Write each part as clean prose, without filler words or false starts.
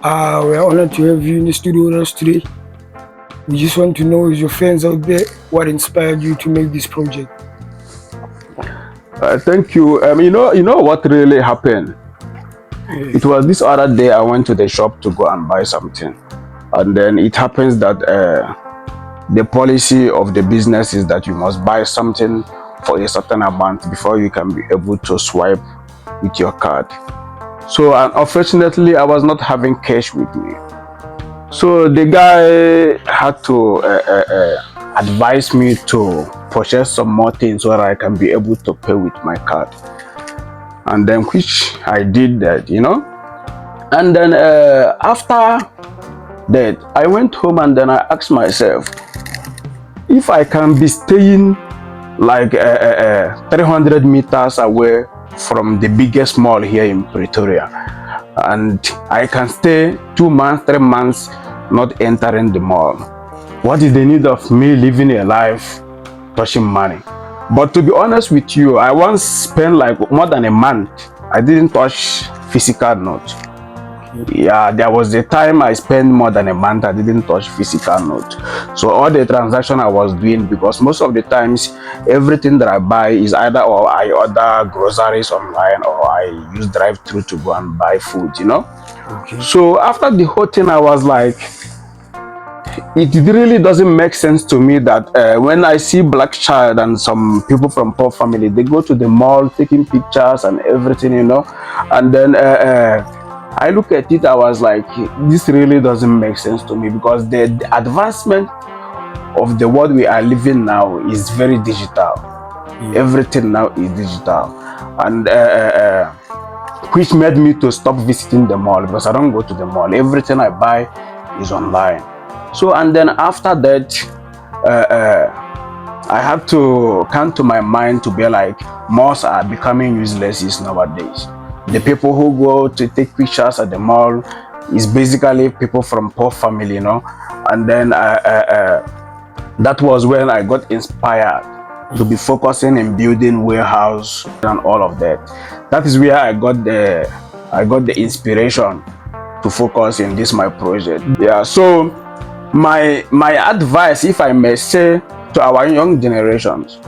We're honored to have you in the studio with us today. We just want to know, as your fans out there, what inspired you to make this project? Thank you. You know what really happened? It was this other day I went to the shop to go and buy something, and then it happens that the policy of the business is that you must buy something for a certain amount before you can be able to swipe with your card. So, unfortunately, I was not having cash with me. So the guy had to advise me to purchase some more things so that I can be able to pay with my card. And then which I did that. And then after that, I went home and then I asked myself if I can be staying like 300 meters away from the biggest mall here in Pretoria, and I can stay 2 months, 3 months not entering the mall. What is the need of me living a life touching money? But to be honest with you, I once spent like more than a month. I didn't touch physical note. Yeah, there was a time I spent more than a month I didn't touch physical note. So all the transaction I was doing, because most of the times everything that I buy is either or I order groceries online or I use drive through to go and buy food. Okay. So after the whole thing, I was like, it really doesn't make sense to me that when I see black child and some people from poor family, they go to the mall taking pictures and everything, and then I look at it, I was like, this really doesn't make sense to me, because the advancement of the world we are living now is very digital. Everything now is digital, and which made me to stop visiting the mall, because I don't go to the mall. Everything I buy is online. So, and then after that, I had to come to my mind to be like, malls are becoming useless nowadays. The people who go to take pictures at the mall is basically people from poor family. And then that was when I got inspired to be focusing in building warehouse and all of that. That is where I got the inspiration to focus in this my project. Yeah. So my advice, if I may say, to our young generations,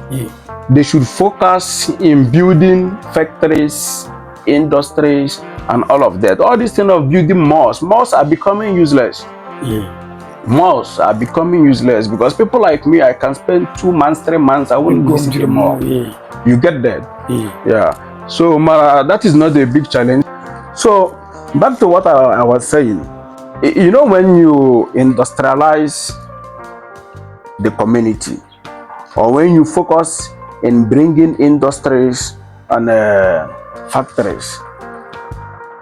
they should focus in building factories, industries, and all of that. All this thing of building malls are becoming useless. Malls are becoming useless because people like me, I can spend 2 months, 3 months, I wouldn't Go visit to the the mall. mall. You get that? Yeah. So that is not a big challenge. So back to what I was saying. When you industrialize the community, or when you focus in bringing industries and factories,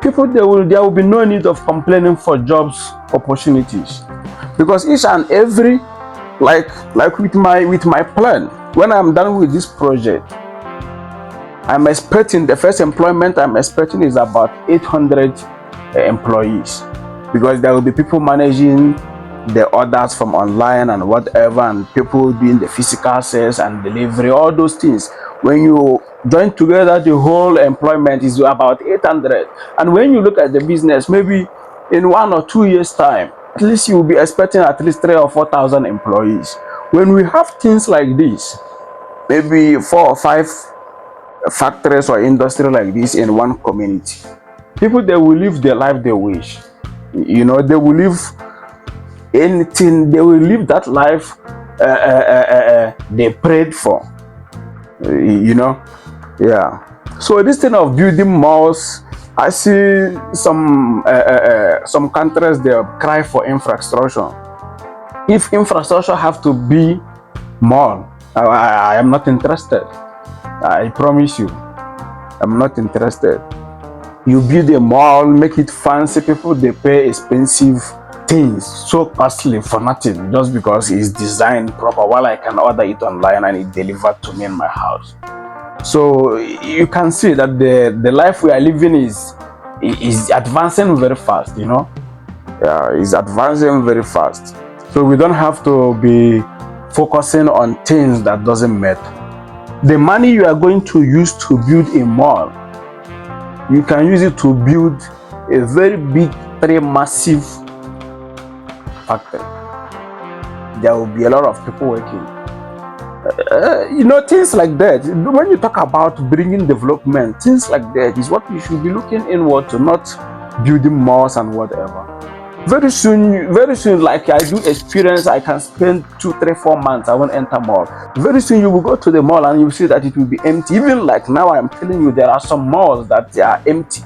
people, there will be no need of complaining for jobs opportunities, because each and every, like with my plan, when I'm done with this project, I'm expecting the first employment I'm expecting is about 800 employees, because there will be people managing the orders from online and whatever, and people doing the physical sales and delivery, all those things. When you join together, the whole employment is about 800. And when you look at the business, maybe in 1 or 2 years time, at least you will be expecting at least 3 or 4,000 employees. When we have things like this, maybe 4 or 5 factories or industry like this in one community, people, they will live the life they wish. They will live anything, they will live that life they prayed for. Yeah. So this thing of building malls, I see some countries, they cry for infrastructure. If infrastructure have to be mall, I am not interested. I promise you, I'm not interested. You build a mall, make it fancy, people, they pay expensive things, so costly for nothing, just because it's designed proper, while I can order it online and it delivered to me in my house. So you can see that the life we are living is advancing very fast. Yeah, it's advancing very fast. So we don't have to be focusing on things that doesn't matter. The money you are going to use to build a mall, you can use it to build a very big 3 massive factories. There will be a lot of people working. Things like that. When you talk about bringing development, things like that is what we should be looking inward to, not building malls and whatever. Very soon, like I do experience, I can spend 2, 3, 4 months, I won't enter mall. Very soon you will go to the mall and you will see that it will be empty. Even like now, I'm telling you, there are some malls that they are empty.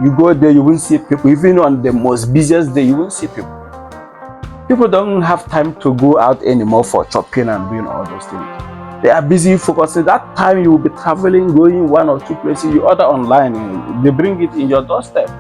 You go there, you won't see people. Even on the most busiest day, you won't see people. People don't have time to go out anymore for shopping and doing all those things. They are busy focusing. That time you will be traveling, going 1 or 2 places, you order online, and they bring it in your doorstep.